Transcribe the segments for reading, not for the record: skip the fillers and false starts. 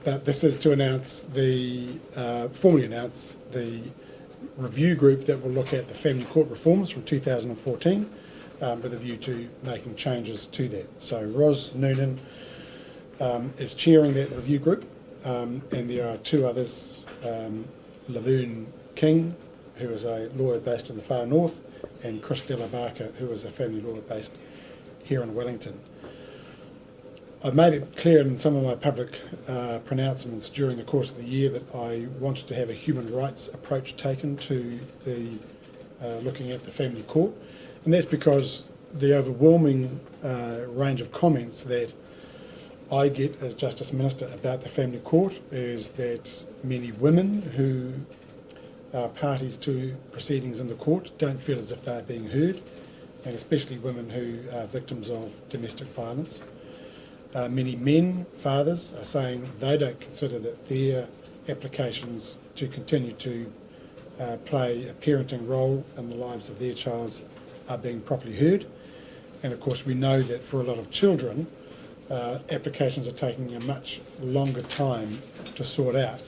But this is to formally announce the review group that will look at the family court reforms from 2014 with a view to making changes to that. So Ros Noonan is chairing that review group, and there are two others, Laverne King, who is a lawyer based in the far north, and Chris Della Barker, who is a family lawyer based here in Wellington. I've made it clear in some of my public pronouncements during the course of the year that I wanted to have a human rights approach taken to the looking at the family court, and that's because the overwhelming range of comments that I get as Justice Minister about the family court is that many women who are parties to proceedings in the court don't feel as if they are being heard, and especially women who are victims of domestic violence. Many men, fathers, are saying they don't consider that their applications to continue to play a parenting role in the lives of their child are being properly heard. And of course we know that for a lot of children, applications are taking a much longer time to sort out,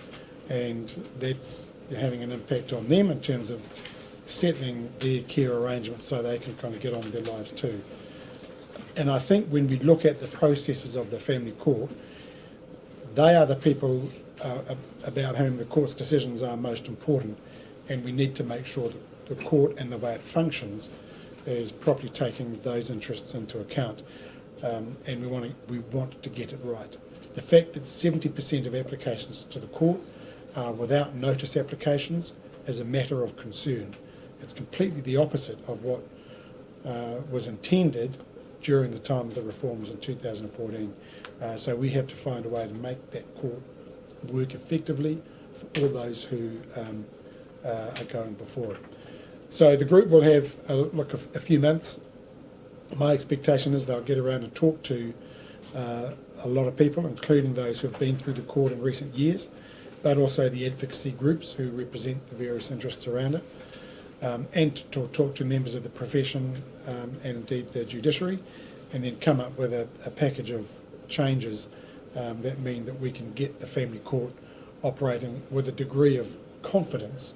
and that's having an impact on them in terms of settling their care arrangements so they can kind of get on with their lives too. And I think when we look at the processes of the family court, they are the people about whom the court's decisions are most important, and we need to make sure that the court and the way it functions is properly taking those interests into account, and we want to get it right. The fact that 70% of applications to the court are without notice applications is a matter of concern. It's completely the opposite of what was intended during the time of the reforms in 2014. So we have to find a way to make that court work effectively for all those who are going before it. So the group will have a few months. My expectation is they'll get around and talk to a lot of people, including those who have been through the court in recent years, but also the advocacy groups who represent the various interests around it, and to talk to members of the profession and indeed the judiciary, and then come up with a package of changes that mean that we can get the family court operating with a degree of confidence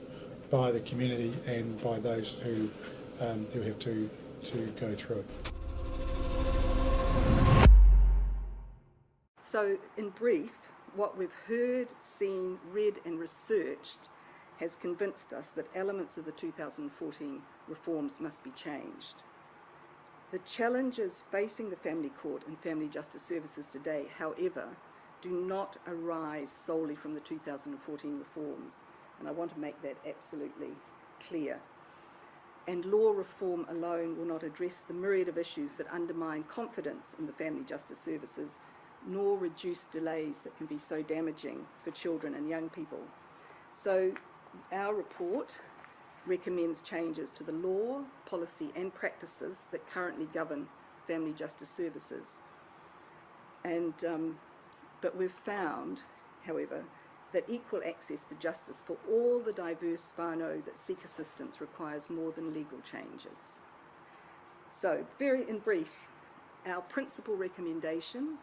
by the community and by those who have to go through it. So in brief, what we've heard, seen, read and researched has convinced us that elements of the 2014 reforms must be changed. The challenges facing the family court and family justice services today, however, do not arise solely from the 2014 reforms, and I want to make that absolutely clear. And law reform alone will not address the myriad of issues that undermine confidence in the family justice services, nor reduce delays that can be so damaging for children and young people. So our report recommends changes to the law, policy and practices that currently govern family justice services. And but we've found, however, that equal access to justice for all the diverse whānau that seek assistance requires more than legal changes. So, very in brief, our principal recommendation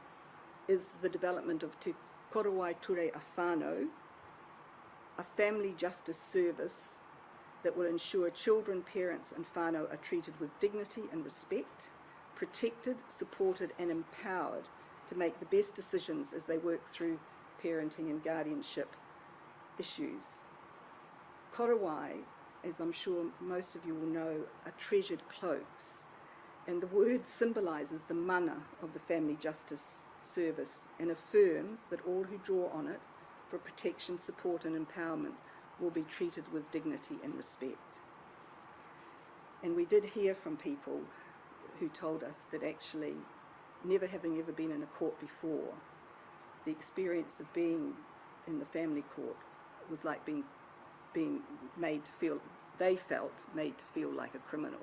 is the development of Te Korowai Ture a Whānau, a family justice service that will ensure children, parents and whānau are treated with dignity and respect, protected, supported and empowered to make the best decisions as they work through parenting and guardianship issues. Korowai, as I'm sure most of you will know, are treasured cloaks, and the word symbolises the mana of the family justice service and affirms that all who draw on it for protection, support and empowerment will be treated with dignity and respect. And we did hear from people who told us that actually, never having ever been in a court before, the experience of being in the family court was like being made to feel, they felt made to feel like a criminal.